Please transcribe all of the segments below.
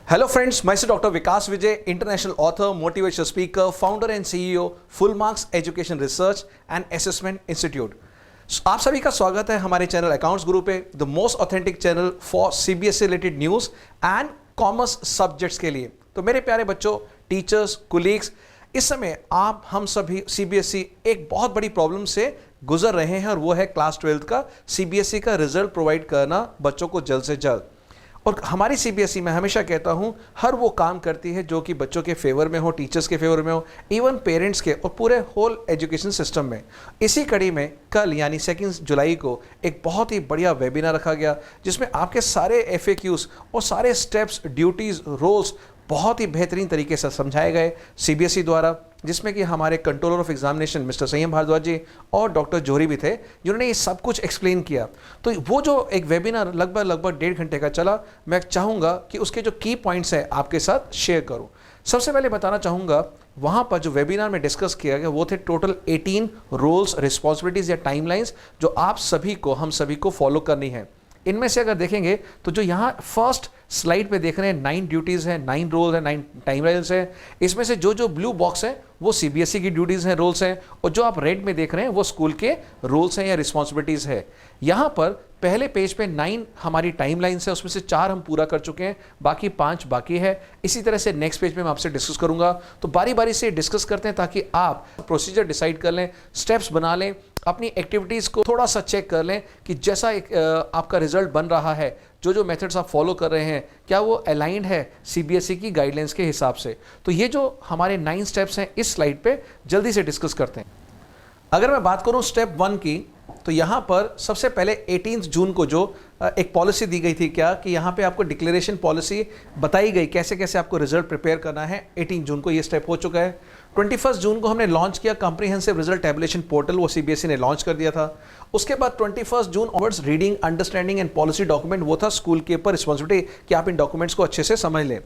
Hello friends, myself Dr. Vikas Vijay, international author, motivational speaker, founder and CEO, Full Marks Education Research and Assessment Institute. आप सभी का स्वागत है हमारे channel accounts गुरु पे, the most authentic channel for CBSE related news and commerce subjects के लिए। तो मेरे प्यारे बच्चों, टीचर्स, कुलीग्स, इस समय हम सभी सीबीएसई एक बहुत बड़ी प्रॉब्लम से गुजर रहे हैं और वो है क्लास 12 का सीबीएसई का रिजल्ट प्रोवाइड करना बच्चों को जल्द से जल्द। और हमारी सीबीएसई मैं हमेशा कहता हूं हर वो काम करती है जो कि बच्चों के फेवर में हो, टीचर्स के फेवर में हो, इवन पेरेंट्स के और पूरे होल एजुकेशन सिस्टम में। इसी कड़ी में कल यानी 2 जुलाई को एक बहुत ही बढ़िया वेबिनार रखा गया जिसमें आपके सारे एफएक्यूज और सारे स्टेप्स, ड्यूटीज़, रोल्स बहुत ही बेहतरीन तरीके से समझाए गए सीबीएसई द्वारा, जिसमें कि हमारे कंट्रोलर ऑफ एग्जामिनेशन मिस्टर संयम भारद्वाज जी और डॉक्टर जोहरी भी थे जिन्होंने ये सब कुछ एक्सप्लेन किया। तो वो जो एक वेबिनार लगभग 1.5 घंटे का चला, मैं चाहूँगा कि उसके जो की पॉइंट्स हैं आपके साथ शेयर करूँ। सबसे पहले बताना चाहूँगा वहाँ पर जो वेबिनार में डिस्कस किया गया वो थे टोटल 18 रोल्स, रिस्पॉन्सिबिलिटीज़ या टाइमलाइंस जो आप सभी को, हम सभी को फॉलो करनी है। इनमें से अगर देखेंगे तो जो यहाँ फर्स्ट स्लाइड पे देख रहे हैं 9 ड्यूटीज़ हैं, 9 रोल हैं, 9 टाइमलाइंस हैं। इसमें से जो ब्लू बॉक्स है वो सीबीएसई की ड्यूटीज़ हैं, रोल्स हैं, और जो आप रेड में देख रहे हैं वो स्कूल के रोल्स हैं या रिस्पॉन्सिबिलिटीज़ है। यहाँ पर पहले पेज पे 9 हमारी टाइमलाइंस है, उसमें से 4 हम पूरा कर चुके हैं, बाकी 5 बाकी है। इसी तरह से नेक्स्ट पेज पे मैं आपसे डिस्कस करूँगा, तो बारी बारी से डिस्कस करते हैं ताकि आप प्रोसीजर डिसाइड कर लें, स्टेप्स बना लें, अपनी एक्टिविटीज़ को थोड़ा सा चेक कर लें कि जैसा आपका रिजल्ट बन रहा है, जो मेथड्स आप फॉलो कर रहे हैं, क्या वो अलाइंड है सीबीएसई की गाइडलाइंस के हिसाब से। तो ये जो हमारे 9 स्टेप्स हैं इस स्लाइड पे जल्दी से डिस्कस करते हैं। अगर मैं बात करूं स्टेप 1 की, तो यहाँ पर सबसे पहले 18 जून को जो एक पॉलिसी दी गई थी क्या कि यहाँ पे आपको डिक्लेरेशन पॉलिसी बताई गई कैसे कैसे आपको रिजल्ट प्रिपेयर करना है। 18 जून को ये स्टेप हो चुका है। 21 जून को हमने लॉन्च किया कॉम्प्रिहेंसिव रिजल्ट टैबुलेशन पोर्टल, वो सीबीएसई ने लॉन्च कर दिया था। उसके बाद 21 June onwards reading, understanding and policy document, वो था स्कूल के ऊपर रिस्पॉन्सिबिलिटी कि आप इन डॉक्यूमेंट्स को अच्छे से समझ लें।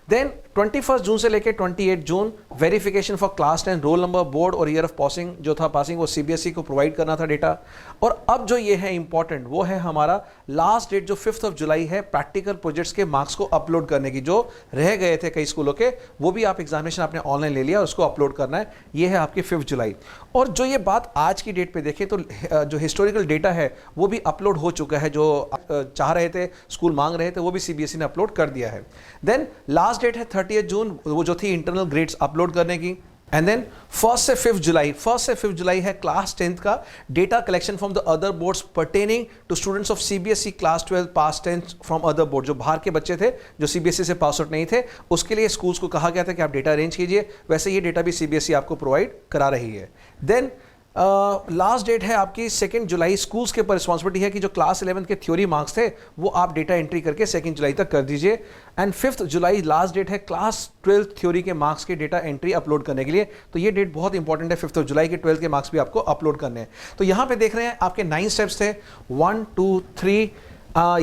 देन 21 जून से लेकर 28 June verification for class 10 roll number, board और ईयर ऑफ पासिंग जो था पासिंग, वो सीबीएसई को प्रोवाइड करना था डेटा। और अब जो ये है इंपॉर्टेंट, वो है हमारा लास्ट डेट जो 5 जुलाई है प्रैक्टिकल प्रोजेक्ट्स के मार्क्स को अपलोड करने की, जो रह गए थे कई स्कूलों के, वो भी आप एग्जामिनेशन आपने ऑनलाइन ले लिया, उसको अपलोड करना है। ये है आपकी 5 जुलाई। और जो ये बात आज की डेट पे देखें तो जो हिस्टोरिकल डेटा है वो भी अपलोड हो चुका है, जो चाह रहे थे, स्कूल मांग रहे थे, वो भी सीबीएसई ने अपलोड कर दिया है। देन लास्ट डेट है 30 जून, वो जो थी इंटरनल ग्रेड्स अपलोड करने की। एंड देन 1 से 5 जुलाई है क्लास 10 का data collection from the other boards pertaining to students of CBSE class 12 pass 10 from other board. जो बाहर के बच्चे थे जो सीबीएसई से पास आउट नहीं थे, उसके लिए स्कूल्स को कहा गया था कि आप डेटा अरेंज कीजिए। वैसे ये डेटा भी सीबीएसई आपको प्रोवाइड करा रही है। देन लास्ट डेट है आपकी 2 जुलाई। स्कूल्स के ऊपर रिस्पॉन्सिबिलिटी है कि जो क्लास 11 के थ्योरी मार्क्स थे वो आप डेटा एंट्री करके 2 जुलाई तक कर दीजिए। एंड 5 जुलाई लास्ट डेट है क्लास 12 थ्योरी के मार्क्स के डेटा एंट्री अपलोड करने के लिए। तो ये डेट बहुत इंपॉर्टेंट है, 5 जुलाई के 12 के मार्क्स भी आपको अपलोड करने हैं। तो यहाँ पे देख रहे हैं आपके 9 स्टेप्स थे, 1 2 3।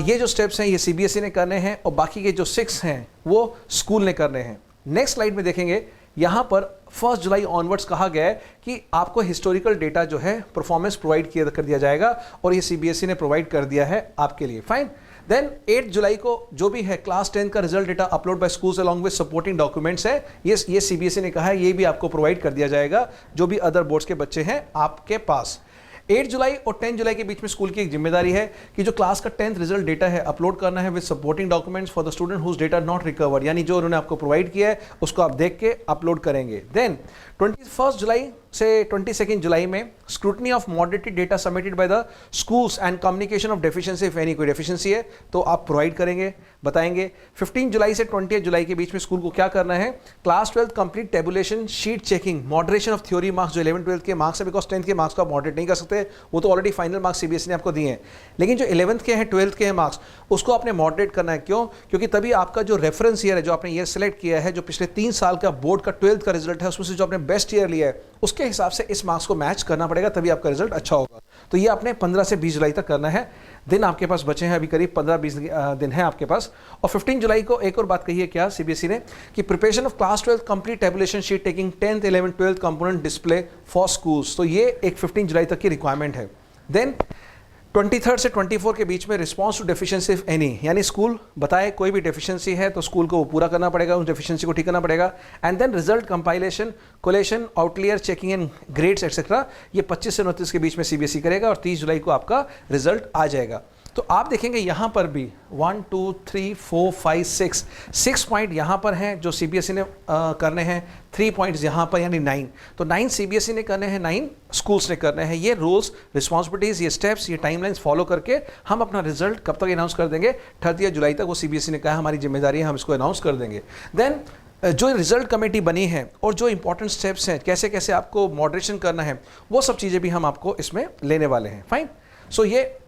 ये जो स्टेप्स हैं ये सीबीएसई ने करने हैं और बाकी के जो 6 हैं वो स्कूल ने करने हैं। नेक्स्ट स्लाइड में देखेंगे, यहाँ पर 1 जुलाई ऑनवर्ड्स कहा गया है कि आपको हिस्टोरिकल डेटा जो है परफॉर्मेंस प्रोवाइड कर दिया जाएगा, और ये सीबीएसई ने प्रोवाइड कर दिया है आपके लिए। फाइन। देन 8 जुलाई को जो भी है क्लास 10 का result data upload by schools along with supporting documents है, ये सीबीएसई ने कहा है ये भी आपको प्रोवाइड कर दिया जाएगा जो भी अदर बोर्ड्स के बच्चे हैं आपके पास। 8 जुलाई और 10 जुलाई के बीच में स्कूल की एक जिम्मेदारी है कि जो क्लास का 10th रिजल्ट डेटा है अपलोड करना है with supporting documents for the student whose data not recovered, यानी जो उन्होंने आपको प्रोवाइड किया है उसको आप देख के अपलोड करेंगे। देन 21 जुलाई से 22 जुलाई में scrutiny of moderated data submitted by the schools and communication of deficiency, if any कोई डेफिशिएंसी है तो आप प्रोवाइड करेंगे, बताएंगे। 15 जुलाई से 20 जुलाई के बीच में स्कूल को क्या करना है, class 12 complete tabulation sheet checking, moderation of theory marks, जो 11 12 के मार्क्स है, बिकॉज 10th के मार्क्स को आप मॉडरेट नहीं कर सकते, वो तो ऑलरेडी फाइनल मार्क्स सीबीएसई ने आपको दिए हैं। लेकिन जो 11th के हैं, 12th के हैं मार्क्स, उसको आपने मॉडरेट करना है। क्यों? क्योंकि तभी आपका जो रेफरेंस ईयर है, जो आपने ईयर सेलेक्ट किया है, जो पिछले 3 साल का बोर्ड का 12th का रिजल्ट है, उसमें से जो आपने बेस्ट ईयर लिया है उसके हिसाब से इस मार्क्स को मैच करना पड़ेगा, तभी आपका रिजल्ट अच्छा होगा। तो ये आपने 15 से 20 जुलाई तक करना है। दिन आपके पास बचे हैं अभी करीब 15-20 दिन है आपके पास। और 15 जुलाई को एक और बात कही है क्या सीबीएसई ने कि preparation of class 12 complete tabulation sheet taking 10th 11th 12th component display for schools. तो ये एक 15 जुलाई तक की रिक्वायरमेंट है। देन 23 से 24 के बीच में response to deficiency if any, यानी स्कूल बताए कोई भी डेफिशिएंसी है तो स्कूल को वो पूरा करना पड़ेगा, उस डेफिशिएंसी को ठीक करना पड़ेगा। And then result compilation, collation, outlier, checking and grades etcetera, ये 25 से 29 के बीच में सीबीएसई करेगा और 30 जुलाई को आपका रिजल्ट आ जाएगा। तो आप देखेंगे यहाँ पर भी 1 2 3 4 5 6 पॉइंट यहाँ पर हैं जो सीबीएसई ने करने हैं, 3 पॉइंट्स यहाँ पर यानी 9। तो 9 सीबीएसई ने करने हैं, 9 स्कूल्स ने करने हैं। ये रूल्स, रिस्पॉन्सिबिलिटीज़, ये स्टेप्स, ये टाइमलाइंस फॉलो करके हम अपना रिजल्ट कब तक अनाउंस कर देंगे? 30 जुलाई तक वो सीबीएसई ने कहा हमारी जिम्मेदारी है, हम इसको अनाउंस कर देंगे। देन जो रिजल्ट कमेटी बनी है और जो इंपॉर्टेंट स्टेप्स हैं, कैसे कैसे आपको मॉडरेशन करना है, वो सब चीज़ें भी हम आपको इसमें लेने वाले हैं। फाइन। सो ये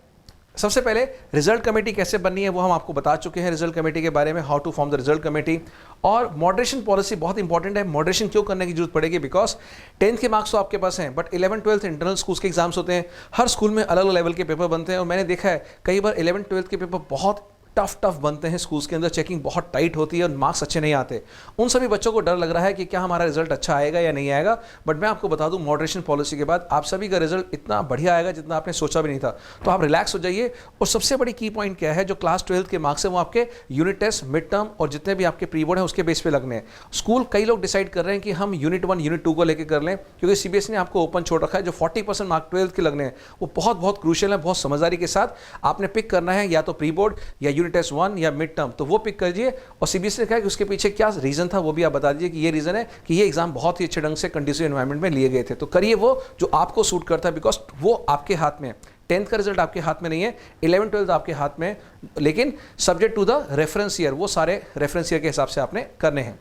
सबसे पहले रिजल्ट कमेटी कैसे बननी है वो हम आपको बता चुके हैं, रिजल्ट कमेटी के बारे में, how to form the result committee. और मॉडरेशन पॉलिसी बहुत इंपॉर्टेंट है। मॉडरेशन क्यों करने की जरूरत पड़ेगी? बिकॉज 10th के मार्क्स तो आपके पास हैं, but 11th 12th internal schools के एग्जाम्स होते हैं, हर स्कूल में अलग अलग लेवल के पेपर बनते हैं। और मैंने देखा है कई बार 11th 12th के पेपर बहुत टफ बनते हैं, स्कूल्स के अंदर चेकिंग बहुत टाइट होती है और मार्क्स अच्छे नहीं आते। उन सभी बच्चों को डर लग रहा है कि क्या हमारा रिजल्ट अच्छा आएगा या नहीं आएगा। बट मैं आपको बता दूं, मॉडरेशन पॉलिसी के बाद आप सभी का रिजल्ट इतना बढ़िया आएगा जितना आपने सोचा भी नहीं था। तो आप रिलैक्स हो जाइए। और सबसे बड़ी की पॉइंट क्या है, जो क्लास 12th के मार्क्स हैं वो आपके यूनिट टेस्ट, मिड टर्म और जितने भी आपके प्री बोर्ड हैं उसके बेस पे लगने हैं। स्कूल कई लोग डिसाइड कर रहे हैं कि हम यूनिट 1 यूनिट 2 को लेकर कर लें, क्योंकि सीबीएसई ने आपको ओपन छोड़ रखा है। जो 40% मार्क 12th के लगने हैं वो बहुत क्रूशियल है। बहुत समझदारी के साथ आपने पिक करना है, या तो प्री बोर्ड या यूनिट टेस्ट 1 या मिड टर्म, तो वो पिक करिए। और सीबीएसई ने कहा कि उसके पीछे क्या रीजन था वो भी आप बता दीजिए कि ये रीजन है कि ये एग्जाम बहुत ही अच्छे ढंग से कंडीसिव एनवायरनमेंट में लिए गए थे। तो करिए वो जो आपको सूट करता है, बिकॉज वो आपके हाथ में है। 10th का रिजल्ट आपके हाथ में नहीं है, 11th 12th आपके हाथ में, लेकिन subject to the reference year, वो सारे रेफरेंस ईयर के हिसाब से आपने करने हैं।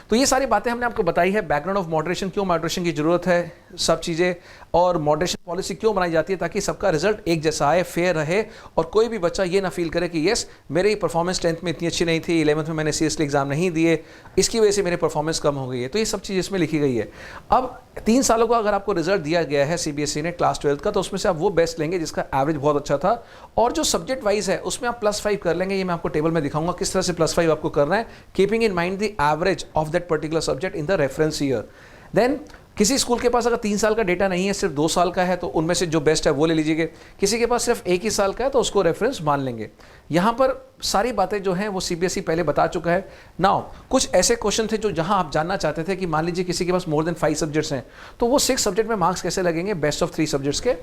तो ये सारी बातें हमने आपको बताई है। बैकग्राउंड ऑफ मॉडरेशन, क्यों मॉडरेशन की जरूरत है, सब चीज़ें, और मॉडरेशन पॉलिसी क्यों बनाई जाती है, ताकि सबका रिजल्ट एक जैसा आए, फेयर रहे और कोई भी बच्चा ये ना फील करे कि यस मेरी परफॉर्मेंस 10th में इतनी अच्छी नहीं थी, 11th में मैंने सीरियसली एग्जाम नहीं दिए, इसकी वजह से मेरी परफॉर्मेंस कम हो गई है। तो ये सब चीज़ इसमें लिखी गई है। अब 3 सालों का अगर आपको रिजल्ट दिया गया है सीबीएसई ने क्लास 12th का, तो उसमें से आप वो बेस्ट लेंगे जिसका एवरेज बहुत अच्छा था, और जो सब्जेक्ट वाइज है उसमें आप +5 कर लेंगे। ये मैं आपको टेबल में दिखाऊंगा किस तरह से +5 आपको करना है, keeping in mind the average of that particular subject in the reference year. Then किसी स्कूल के पास अगर 3 साल का डेटा नहीं है, सिर्फ 2 साल का है, तो उनमें से जो बेस्ट है वो ले लीजिएगा। किसी के पास सिर्फ 1 ही साल का है तो उसको रेफरेंस मान लेंगे। यहाँ पर सारी बातें जो हैं वो सीबीएसई पहले बता चुका है। नाउ कुछ ऐसे क्वेश्चन थे जो जहाँ आप जानना चाहते थे कि मान लीजिए किसी के पास मोर देन 5 सब्जेक्ट्स हैं, तो वो 6 सब्जेक्ट में मार्क्स कैसे लगेंगे, बेस्ट ऑफ 3 सब्जेक्ट्स के।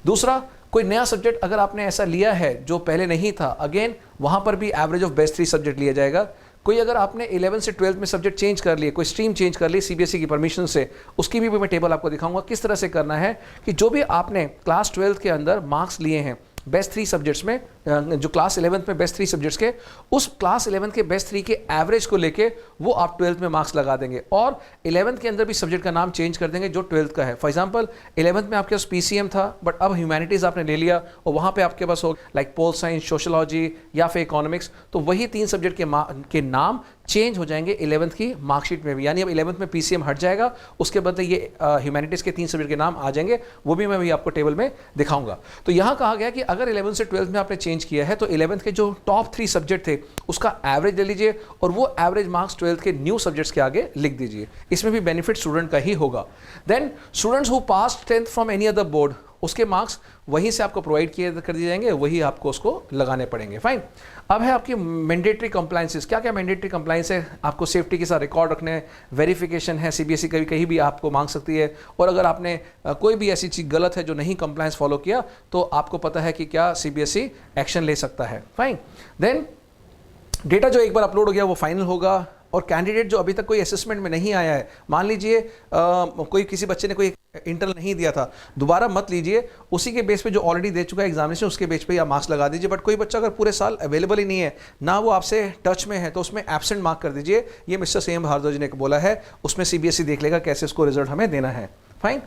दूसरा, कोई नया सब्जेक्ट अगर आपने ऐसा लिया है जो पहले नहीं था, अगेन वहाँ पर भी एवरेज ऑफ बेस्ट 3 सब्जेक्ट लिया जाएगा। कोई अगर आपने 11 से 12 में सब्जेक्ट चेंज कर लिए, कोई स्ट्रीम चेंज कर ली सीबीएसई की परमिशन से, उसकी भी मैं टेबल आपको दिखाऊंगा किस तरह से करना है, कि जो भी आपने क्लास 12 के अंदर मार्क्स लिए हैं बेस्ट 3 सब्जेक्ट्स में, जो क्लास 11th में बेस्ट 3 सब्जेक्ट्स के, उस क्लास 11th के बेस्ट 3 के एवरेज को लेके वो आप 12th में मार्क्स लगा देंगे। और 11th के अंदर भी सब्जेक्ट का नाम चेंज कर देंगे जो 12th का है। फॉर एग्जांपल 11th में आपके पास पीसीएम था, बट अब ह्यूमैनिटीज़ आपने ले लिया और वहाँ पे आपके पास हो लाइक पोल साइंस, सोशोलॉजी या फिर इकोनॉमिक्स, तो वही 3 सब्जेक्ट के नाम चेंज हो जाएंगे 11th की मार्कशीट में भी। यानी अब 11th में पीसीएम हट जाएगा, उसके बदले ये ह्यूमैनिटीज़ के 3 सब्जेक्ट के नाम आ जाएंगे, वो भी मैं भी आपको टेबल में दिखाऊंगा। तो यहाँ कहा गया कि अगर 11th से 12th में आपने चेंज किया है तो 11th के जो टॉप 3 सब्जेक्ट थे उसका एवरेज ले लीजिए और वो एवरेज मार्क्स 12th के न्यू सब्जेक्ट्स के आगे लिख दीजिए। इसमें भी बेनिफिट स्टूडेंट का ही होगा। Then students who pass 10th from any other board, उसके मार्क्स वहीं से आपको प्रोवाइड किए कर दिए जाएंगे, वही आपको उसको लगाने पड़ेंगे। फाइन। अब है आपकी मैंडेटरी कंप्लायंसेस। क्या क्या मैंडेटरी कंप्लायंस है? आपको सेफ्टी के साथ रिकॉर्ड रखने हैं, वेरिफिकेशन है, सीबीएसई कहीं भी आपको मांग सकती है, और अगर आपने कोई भी ऐसी चीज़ गलत है जो नहीं कंप्लायंस फॉलो किया तो आपको पता है कि क्या सीबीएसई एक्शन ले सकता है। फाइन। देन डेटा जो एक बार अपलोड हो गया वो फाइनल होगा, और कैंडिडेट जो अभी तक कोई असेसमेंट में नहीं आया है, मान लीजिए कोई किसी बच्चे ने कोई इंटरनल नहीं दिया था, दोबारा मत लीजिए, उसी के बेस पे जो ऑलरेडी दे चुका है एग्जामिनेशन उसके बेस पे आप मार्क्स लगा दीजिए। बट कोई बच्चा अगर पूरे साल अवेलेबल ही नहीं है, ना वो आपसे टच में है, तो उसमें एब्सेंट मार्क कर दीजिए। ये मिस्टर सीएम भारद्वाज ने बोला है, उसमें सीबीएसई देख लेगा कैसे उसको रिजल्ट हमें देना है। फाइन।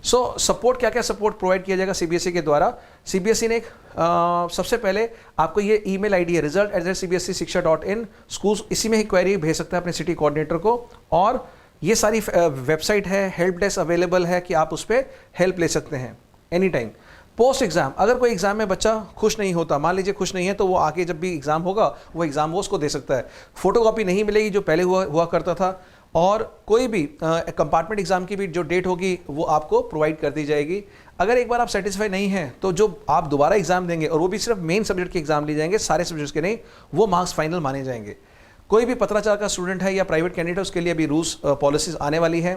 सो सपोर्ट, क्या क्या सपोर्ट प्रोवाइड किया जाएगा सीबीएसई के द्वारा? सीबीएसई ने सबसे पहले आपको ये ईमेल आईडी है result@cbsesiksha.in, स्कूल इसी में ही क्वेरी भेज सकता है अपने सिटी कोऑर्डिनेटर को, और ये सारी वेबसाइट है, हेल्प डेस्क अवेलेबल है कि आप उस पर हेल्प ले सकते हैं एनी टाइम। पोस्ट एग्जाम, अगर कोई एग्जाम में बच्चा खुश नहीं होता, मान लीजिए खुश नहीं है, तो वो आगे जब भी एग्जाम होगा वो एग्जाम वो उसको दे सकता है। फोटोकॉपी नहीं मिलेगी जो पहले हुआ करता था, और कोई भी कंपार्टमेंट एग्जाम की भी जो डेट होगी वो आपको प्रोवाइड कर दी जाएगी। अगर एक बार आप सेटिस्फाई नहीं हैं तो जो आप दोबारा एग्जाम देंगे, और वो भी सिर्फ मेन सब्जेक्ट के एग्जाम लिए जाएंगे, सारे सब्जेक्ट्स के नहीं, वो मार्क्स फाइनल माने जाएंगे। कोई भी पत्राचार का स्टूडेंट है या प्राइवेट कैंडिडेट, उसके लिए अभी रूल्स पॉलिसीज आने वाली है।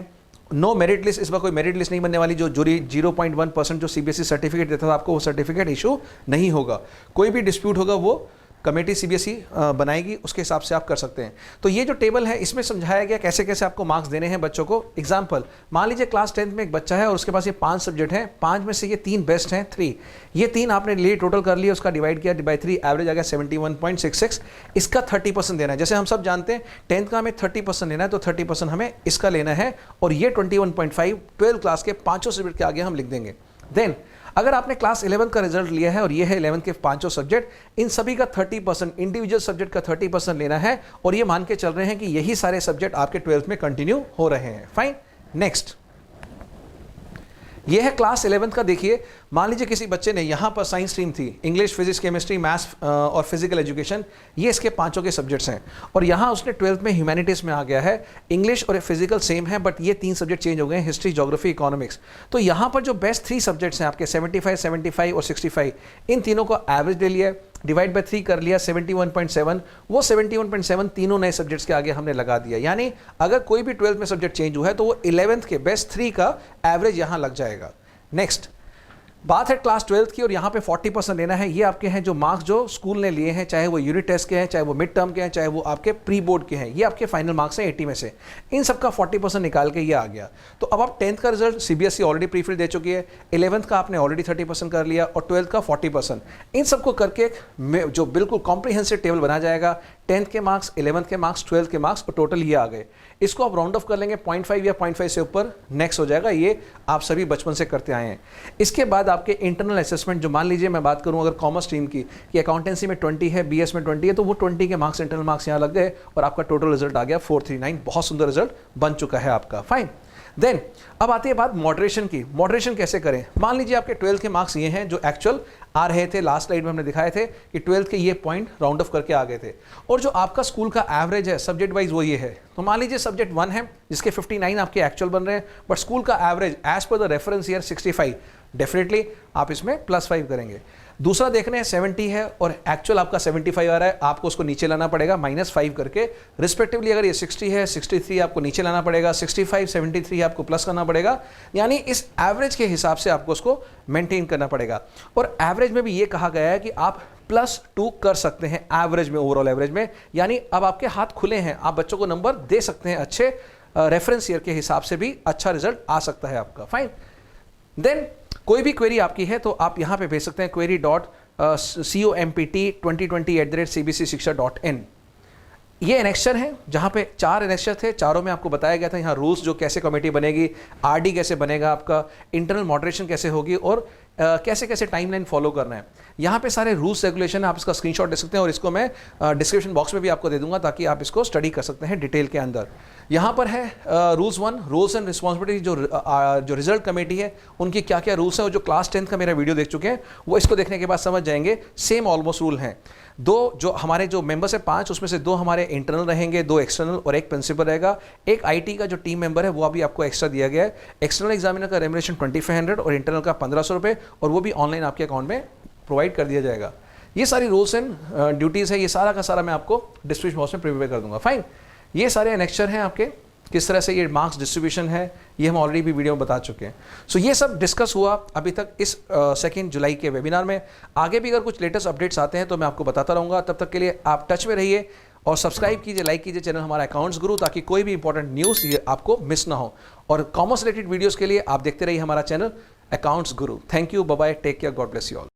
नो मेरिट लिस्ट, इस बार कोई मेरिट लिस्ट नहीं बनने वाली। जो जूरी 0.1% जो सीबीएसई सर्टिफिकेट देता था आपको, वो सर्टिफिकेट इशू नहीं होगा। कोई भी डिस्प्यूट होगा वो कमेटी सीबीएसई बनाएगी, उसके हिसाब से आप कर सकते हैं। तो ये जो टेबल है इसमें समझाया गया कैसे कैसे आपको मार्क्स देने हैं बच्चों को। एग्जाम्पल, मान लीजिए क्लास 10th में एक बच्चा है और उसके पास ये 5 सब्जेक्ट हैं, 5 में से ये 3 बेस्ट हैं, 3, ये 3 आपने लिए, टोटल कर लिया, उसका डिवाइड किया बाई 3, एवरेज आ गया 71.66। इसका 30% देना है। जैसे हम सब जानते हैं 10th का हमें 30% लेना है, तो 30% हमें इसका लेना है, और ये 21.5 12 क्लास के 5 सब्जेक्ट के आगे हम लिख देंगे। देन अगर आपने क्लास 11 का रिजल्ट लिया है और ये है 11 के 5 सब्जेक्ट, इन सभी का 30%, इंडिविजुअल सब्जेक्ट का 30% लेना है, और ये मान के चल रहे हैं कि यही सारे सब्जेक्ट आपके 12th में कंटिन्यू हो रहे हैं। फाइन। नेक्स्ट, ये है क्लास 11 का। देखिए, मान लीजिए किसी बच्चे ने यहाँ पर साइंस स्ट्रीम थी, इंग्लिश, फिजिक्स, केमिस्ट्री, मैथ्स और फिजिकल एजुकेशन, ये इसके 5 के सब्जेक्ट्स हैं, और यहाँ उसने 12th में ह्यूमैनिटीज़ में आ गया है। इंग्लिश और फिजिकल सेम है, बट ये 3 सब्जेक्ट चेंज हो गए हैं, हिस्ट्री, ज्योग्राफी, इकोनॉमिक्स। तो यहाँ पर जो बेस्ट 3 सब्जेक्ट्स हैं आपके 75, 75 और 65, इन तीनों को एवरेज ले लिया, डिवाइड बाय 3 कर लिया, 71.7। वो 71.7 तीनों नए सब्जेक्ट्स के आगे हमने लगा दिया। यानी अगर कोई भी 12th में सब्जेक्ट चेंज हुआ है तो वो 11th के बेस्ट 3 का एवरेज यहाँ लग जाएगा। नेक्स्ट बात है क्लास 12th की, और यहाँ पे 40% लेना है। ये आपके हैं जो मार्क्स जो स्कूल ने लिए हैं, चाहे वो यूनिट टेस्ट के हैं, चाहे वो मिड टर्म के हैं, चाहे वो आपके प्री बोर्ड के हैं, ये आपके फाइनल मार्क्स हैं 80 में से। इन सब का 40% निकाल के ये आ गया। तो अब आप 10th का रिजल्ट सीबीएसई ऑलरेडी प्रीफिल दे चुकी है, 11th का आपने ऑलरेडी 30% कर लिया, और 12th का 40%। इन सबको करके जो बिल्कुल कॉम्प्रिहेंसिव टेबल बना जाएगा, 10th के मार्क्स, 11th के मार्क्स, 12th के मार्क्स, और टोटल ये आ गए। इसको आप राउंड ऑफ कर लेंगे 0.5 या 0.5 से ऊपर, नेक्स्ट हो जाएगा। ये आप सभी बचपन से करते आए हैं। इसके बाद आपके इंटरनल असेसमेंट, जो मान लीजिए मैं बात करूं अगर कॉमर्स स्ट्रीम की, कि अकाउंटेंसी में 20 है, बीएस में 20 है, तो वो 20 के मार्क्स, इंटरनल मार्क्स यहाँ लग गए, और आपका टोटल रिजल्ट आ गया 439। बहुत सुंदर रिजल्ट बन चुका है आपका। फाइन। देन अब आती है बात मॉडरेशन की। मॉडरेशन कैसे करें? मान लीजिए आपके 12th के मार्क्स ये हैं जो एक्चुअल आ रहे थे, लास्ट स्लाइड में हमने दिखाए थे कि 12th के ये पॉइंट राउंड ऑफ करके आ गए थे, और जो आपका स्कूल का एवरेज है सब्जेक्ट वाइज वो ये है। तो मान लीजिए सब्जेक्ट 1 है जिसके 59 आपके एक्चुअल बन रहे हैं, बट स्कूल का average as per the reference year 65, definitely आप इसमें +5 करेंगे। दूसरा देखने हैं 70 है और एक्चुअल आपका 75 आ रहा है, आपको उसको नीचे लाना पड़ेगा -5 करके रिस्पेक्टिवली। अगर ये 60 है, 63 आपको नीचे लाना पड़ेगा, 65, 73 आपको प्लस करना पड़ेगा। यानी इस एवरेज के हिसाब से आपको उसको मेंटेन करना पड़ेगा। और एवरेज में भी ये कहा गया है कि आप +2 कर सकते हैं एवरेज में, ओवरऑल एवरेज में। यानी अब आपके हाथ खुले हैं, आप बच्चों को नंबर दे सकते हैं अच्छे, रेफरेंस ईयर के हिसाब से भी अच्छा रिजल्ट आ सकता है आपका। फाइन। देन कोई भी क्वेरी आपकी है तो आप यहाँ पे भेज सकते हैं query.compt2020@cbcशिक्षा.in। ये एनेक्चर है जहाँ पे 4 एनेक्चर थे, चारों में आपको बताया गया था यहाँ रूल्स जो कैसे कमेटी बनेगी, आरडी कैसे बनेगा आपका, इंटरनल मॉडरेशन कैसे होगी, और कैसे कैसे टाइमलाइन फॉलो करना है। यहाँ पे सारे रूल्स रेगुलेशन आप इसका स्क्रीनशॉट ले सकते हैं, और इसको मैं डिस्क्रिप्शन बॉक्स में भी आपको दे दूंगा ताकि आप इसको स्टडी कर सकते हैं डिटेल के अंदर। यहाँ पर है रूल्स 1, रूल्स एंड रिस्पॉन्सिबिलिटी। जो रिजल्ट कमेटी है उनकी क्या क्या रूल्स हैं, और जो क्लास 10th का मेरा वीडियो देख चुके हैं वो इसको देखने के बाद समझ जाएंगे। सेम ऑलमोस्ट रूल हैं। 2 जो हमारे जो मेंबर्स है 5, उसमें से 2 हमारे इंटरनल रहेंगे, 2 एक्सटर्नल और 1 प्रिंसिपल रहेगा। एक आईटी का जो टीम मेंबर है वो अभी आपको एक्स्ट्रा दिया गया है। एक्सटर्नल एग्जामिनर का रेमुनरेशन 2500 और इंटरनल का 1500 रुपये, और वो भी ऑनलाइन आपके अकाउंट में प्रोवाइड कर दिया जाएगा। ये सारी रूल्स एंड ड्यूटीज़ है, ये सारा का सारा मैं आपको डिस्क्रिप्शन बॉक्स में प्रिपेयर कर दूंगा। फाइन। ये सारे एनेक्चर हैं आपके, किस तरह से ये मार्क्स डिस्ट्रीब्यूशन है, ये हम ऑलरेडी भी वीडियो में बता चुके हैं। सो ये सब डिस्कस हुआ अभी तक इस 2 जुलाई के वेबिनार में। आगे भी अगर कुछ लेटेस्ट अपडेट्स आते हैं तो मैं आपको बताता रहूँगा। तब तक के लिए आप टच में रहिए और सब्सक्राइब कीजिए, लाइक कीजिए चैनल हमारा अकाउंट्स गुरु, ताकि कोई भी इंपॉर्टेंट न्यूज़ ये आपको मिस ना हो। और कॉमर्स रिलेटेड वीडियोज़ के लिए आप देखते रहिए हमारा channel accounts Guru. Thank you, bye bye, take care, God bless you all.